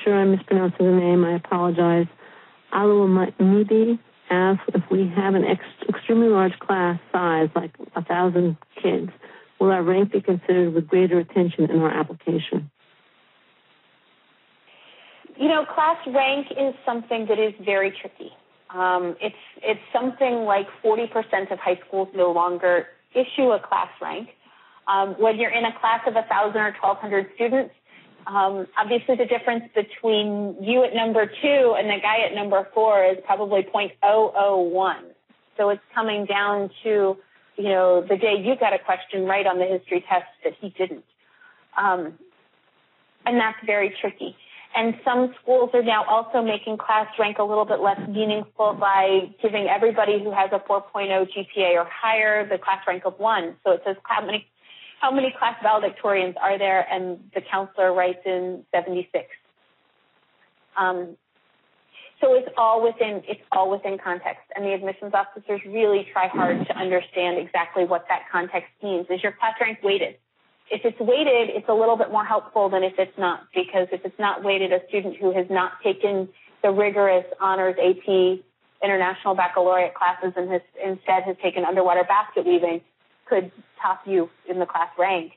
[SPEAKER 1] sure I'm mispronouncing the name. I apologize. Aluamibi asks if we have an extremely large class size, like 1,000 kids, will our rank be considered with greater attention in our application? Class rank is something that is very tricky. It's something like 40% of high schools no longer issue a class rank. When you're in a class of 1,000 or 1,200 students, obviously the difference between you at number 2 and the guy at number 4 is probably 0.001. So it's coming down to, the day you got a question right on the history test that he didn't. And that's very tricky. And some schools are now also making class rank a little bit less meaningful by giving everybody who has a 4.0 GPA or higher the class rank of 1. So it says how many class valedictorians are there, and the counselor writes in 76. So it's all within context, and the admissions officers really try hard to understand exactly what that context means. Is your class rank weighted? If it's weighted, it's a little bit more helpful than if it's not, because if it's not weighted, a student who has not taken
[SPEAKER 2] the rigorous honors AP international baccalaureate classes and instead has taken underwater basket weaving could top you in the class rank,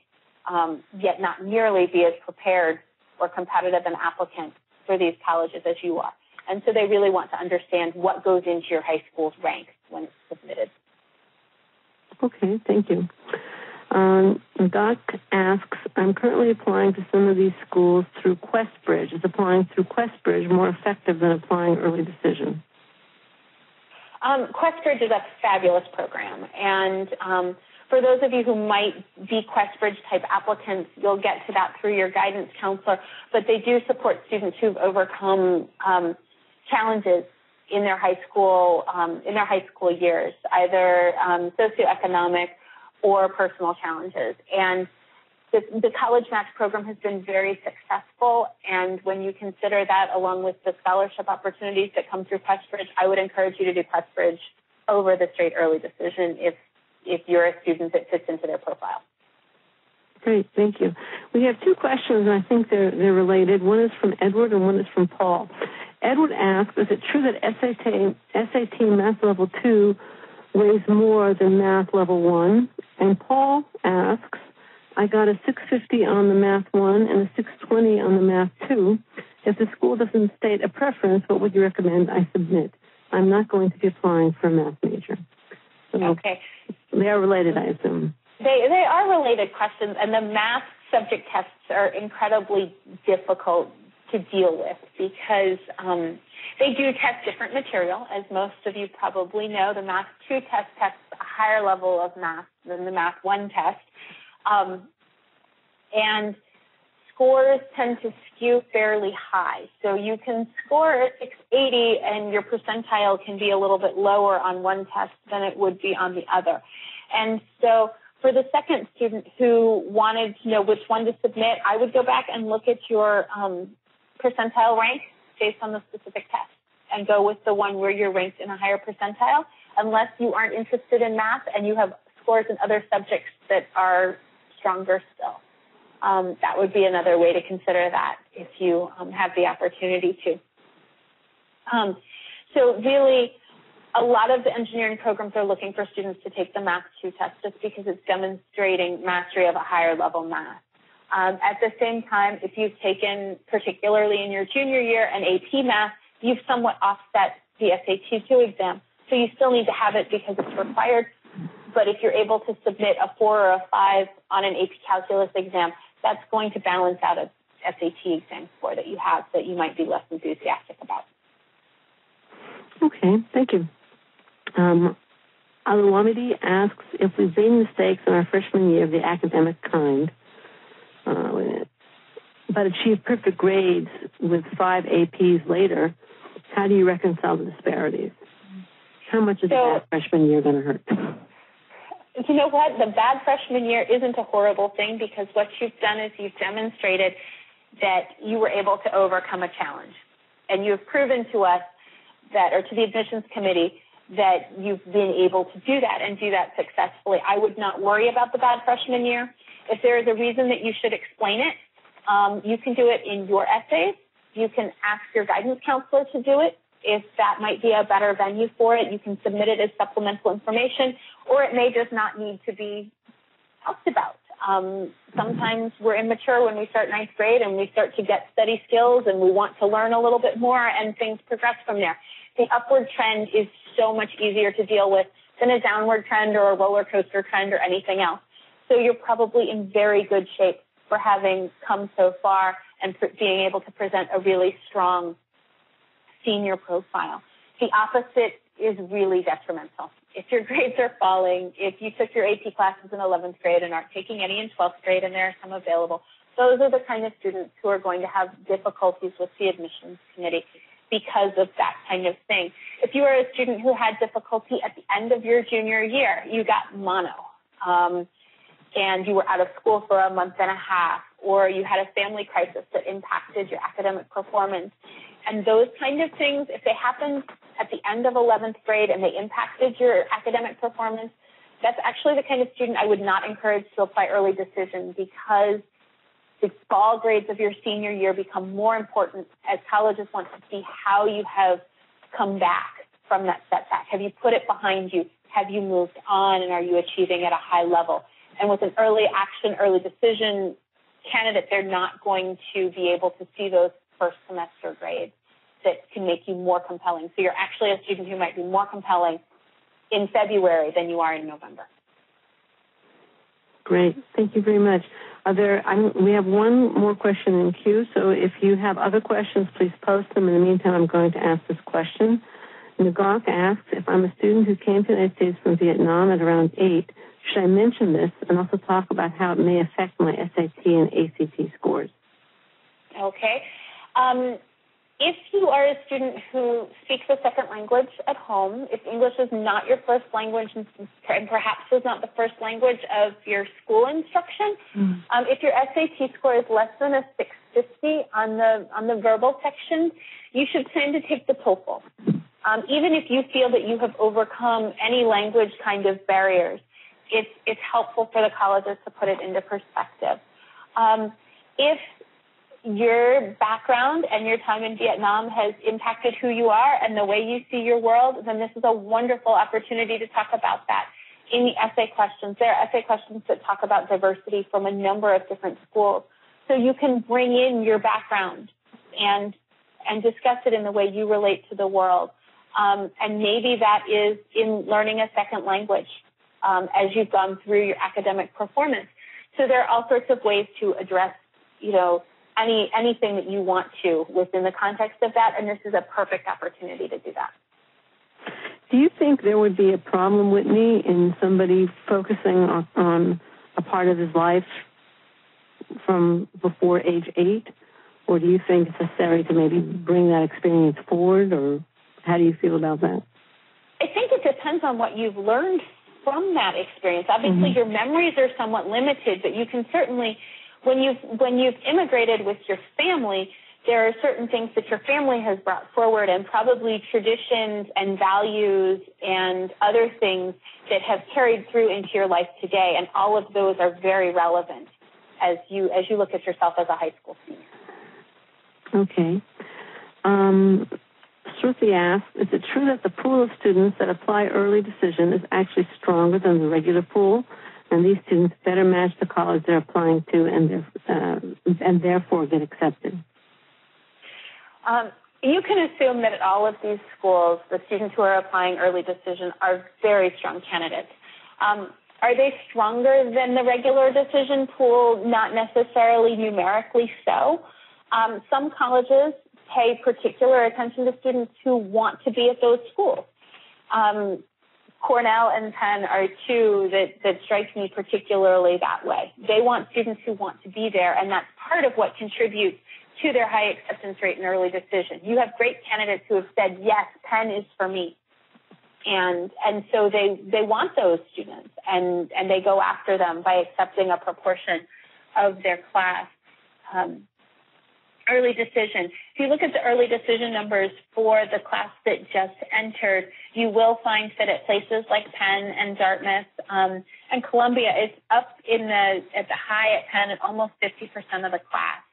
[SPEAKER 2] yet not nearly be as prepared or competitive an applicant for these colleges as you are. And so they really want to understand what goes into your high school's rank when it's submitted.
[SPEAKER 1] Okay, thank you. Doc asks, I'm currently applying to some of these schools through QuestBridge. Is applying through QuestBridge more effective than applying early decision?
[SPEAKER 2] QuestBridge is a fabulous program, and for those of you who might be QuestBridge type applicants, you'll get to that through your guidance counselor, but they do support students who've overcome challenges in their high school years, either socioeconomic or personal challenges. And the College Match program has been very successful, and when you consider that along with the scholarship opportunities that come through QuestBridge, I would encourage you to do QuestBridge over the straight early decision if you're a student that fits into their profile.
[SPEAKER 1] Great, thank you. We have two questions, and I think they're related. One is from Edward and one is from Paul. Edward asks, is it true that SAT Math Level 2 weighs more than Math Level 1? And Paul asks, I got a 650 on the Math 1 and a 620 on the Math 2. If the school doesn't state a preference, what would you recommend I submit? I'm not going to be applying for a math major. So
[SPEAKER 2] okay.
[SPEAKER 1] They are related, I assume.
[SPEAKER 2] They are related questions, and the math subject tests are incredibly difficult to deal with because they do test different material. As most of you probably know, the Math 2 test tests a higher level of math than the Math 1 test. And scores tend to skew fairly high. So you can score a 680 and your percentile can be a little bit lower on one test than it would be on the other. And so for the second student who wanted to know which one to submit, I would go back and look at your percentile rank based on the specific test and go with the one where you're ranked in a higher percentile, unless you aren't interested in math and you have scores in other subjects that are stronger still. That would be another way to consider that if you have the opportunity to. So really, a lot of the engineering programs are looking for students to take the Math 2 test just because it's demonstrating mastery of a higher level math. At the same time, if you've taken, particularly in your junior year, an AP math, you've somewhat offset the SAT 2 exam. So you still need to have it because it's required. But if you're able to submit a 4 or a 5 on an AP calculus exam, that's going to balance out a SAT exam score that you have that you might be less enthusiastic about.
[SPEAKER 1] Okay, thank you. Aluamidi asks if we've made mistakes in our freshman year of the academic kind, but achieved perfect grades with 5 APs later, how do you reconcile the disparities? How much is the bad freshman year going to hurt?
[SPEAKER 2] You know what? The bad freshman year isn't a horrible thing because what you've done is you've demonstrated that you were able to overcome a challenge. And you have proven to us that, or to the admissions committee, that you've been able to do that and do that successfully. I would not worry about the bad freshman year. If there is a reason that you should explain it, you can do it in your essays. You can ask your guidance counselor to do it. If that might be a better venue for it, you can submit it as supplemental information, or it may just not need to be talked about. Sometimes we're immature when we start ninth grade and we start to get study skills and we want to learn a little bit more and things progress from there. The upward trend is so much easier to deal with than a downward trend or a roller coaster trend or anything else. So you're probably in very good shape for having come so far and being able to present a really strong senior profile. The opposite is really detrimental. If your grades are falling, if you took your AP classes in 11th grade and aren't taking any in 12th grade and there are some available, those are the kind of students who are going to have difficulties with the admissions committee because of that kind of thing. If you are a student who had difficulty at the end of your junior year, you got mono, and you were out of school for a month and a half, or you had a family crisis that impacted your academic performance. And those kind of things, if they happened at the end of 11th grade and they impacted your academic performance, that's actually the kind of student I would not encourage to apply early decision because The fall grades of your senior year become more important as colleges want to see how you have come back from that setback. Have you put it behind you? Have you moved on, and are you achieving at a high level? And with an early action, early decision candidate, they're not going to be able to see those first semester grades that can make you more compelling. So you're actually a student who might be more compelling in February than you are in November.
[SPEAKER 1] Great. Thank you very much. We have one more question in queue, so if you have other questions, please post them. In the meantime, I'm going to ask this question. Nagok asks, if I'm a student who came to the United States from Vietnam at around 8, should I mention this and also talk about how it may affect my SAT and ACT scores?
[SPEAKER 2] Okay. If you are a student who speaks a second language at home, if English is not your first language and perhaps is not the first language of your school instruction, if your SAT score is less than a 650 on the verbal section, you should plan to take the TOEFL. Even if you feel that you have overcome any language kind of barriers, it's helpful for the colleges to put it into perspective. If your background and your time in Vietnam has impacted who you are and the way you see your world, then this is a wonderful opportunity to talk about that in the essay questions. There are essay questions that talk about diversity from a number of different schools. So you can bring in your background and discuss it in the way you relate to the world. And maybe that is in learning a second language as you've gone through your academic performance. So there are all sorts of ways to address, anything that you want to within the context of that, and this is a perfect opportunity to do that.
[SPEAKER 1] Do you think there would be a problem, Whitney, in somebody focusing on a part of his life from before age 8? Or do you think it's necessary to maybe bring that experience forward, or how do you feel about that?
[SPEAKER 2] I think it depends on what you've learned from that experience. Obviously, your memories are somewhat limited, but you can certainly, when you've immigrated with your family, there are certain things that your family has brought forward and probably traditions and values and other things that have carried through into your life today, and all of those are very relevant as you look at yourself as a high school senior.
[SPEAKER 1] Okay. Shruti asks, is it true that the pool of students that apply early decision is actually stronger than the regular pool, and these students better match the college they're applying to and therefore get accepted?
[SPEAKER 2] You can assume that at all of these schools, the students who are applying early decision are very strong candidates. Are they stronger than the regular decision pool? Not necessarily numerically so. Some colleges pay particular attention to students who want to be at those schools. Cornell and Penn are two that strike me particularly that way. They want students who want to be there, and that's part of what contributes to their high acceptance rate in early decision. You have great candidates who have said, yes, Penn is for me. And so they want those students, and they go after them by accepting a proportion of their class. Early decision. If you look at the early decision numbers for the class that just entered, you will find that at places like Penn and Dartmouth and Columbia, it's up at the high at Penn at almost 50% of the class.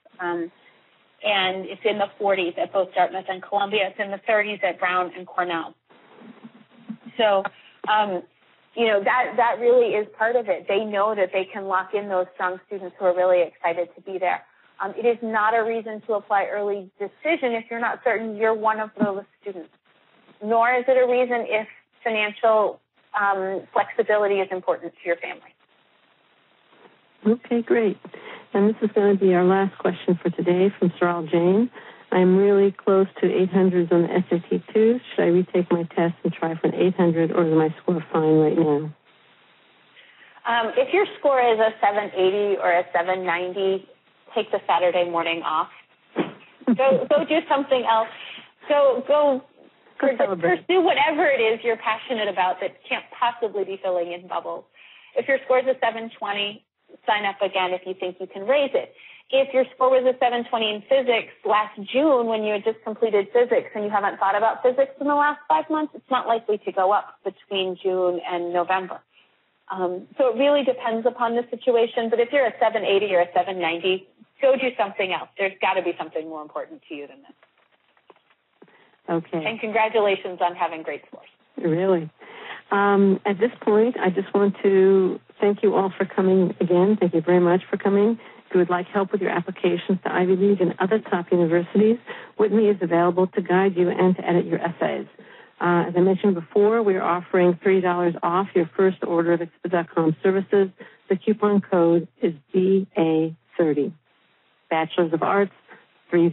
[SPEAKER 2] And it's in the 40s at both Dartmouth and Columbia. It's in the 30s at Brown and Cornell. So, that really is part of it. They know that they can lock in those strong students who are really excited to be there. It is not a reason to apply early decision if you're not certain you're one of those students, nor is it a reason if financial flexibility is important to your family.
[SPEAKER 1] Okay, great. And this is going to be our last question for today from Saral Jane. I'm really close to 800s on the SAT-2. Should I retake my test and try for an 800, or is my score fine right now?
[SPEAKER 2] If your score is a 780 or a 790, take the Saturday morning off. Go do something else. Go pursue whatever it is you're passionate about that can't possibly be filling in bubbles. If your score is a 720, sign up again if you think you can raise it. If your score was a 720 in physics last June when you had just completed physics and you haven't thought about physics in the last 5 months, it's not likely to go up between June and November. So it really depends upon the situation. But if you're a 780 or a 790, go do something else. There's got to be something more important to you than this.
[SPEAKER 1] Okay.
[SPEAKER 2] And congratulations on having great scores.
[SPEAKER 1] Really. At this point, I just want to thank you all for coming again. Thank you very much for coming. If you would like help with your applications to Ivy League and other top universities, Whitney is available to guide you and to edit your essays. As I mentioned before, we are offering $30 off your first order of Extracurricular services. The coupon code is BA30. Bachelor's of Arts 30,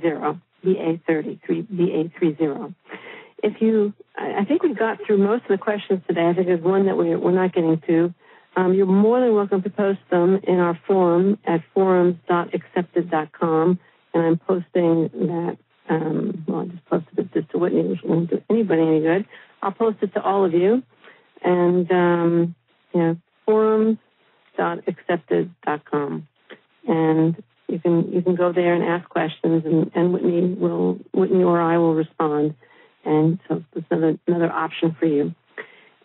[SPEAKER 1] BA30, BA30. I think we got through most of the questions today. I think there's one that we're not getting to. You're more than welcome to post them in our forum at forums.accepted.com, and I'm posting that. I just posted it just to Whitney, which won't do anybody any good. I'll post it to all of you, and forums.accepted.com, and you can go there and ask questions, and Whitney or I will respond. And so it's another option for you.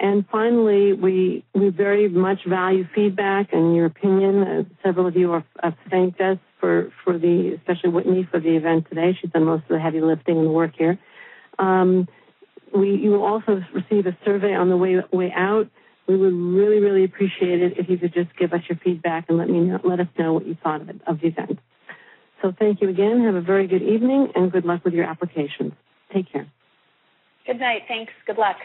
[SPEAKER 1] And finally, we very much value feedback and your opinion. Several of you have thanked us for especially Whitney for the event today. She's done most of the heavy lifting and the work here. You will also receive a survey on the way out. We would really, really appreciate it if you could just give us your feedback and let us know what you thought of the event. So thank you again. Have a very good evening and good luck with your applications. Take care.
[SPEAKER 2] Good night. Thanks. Good luck.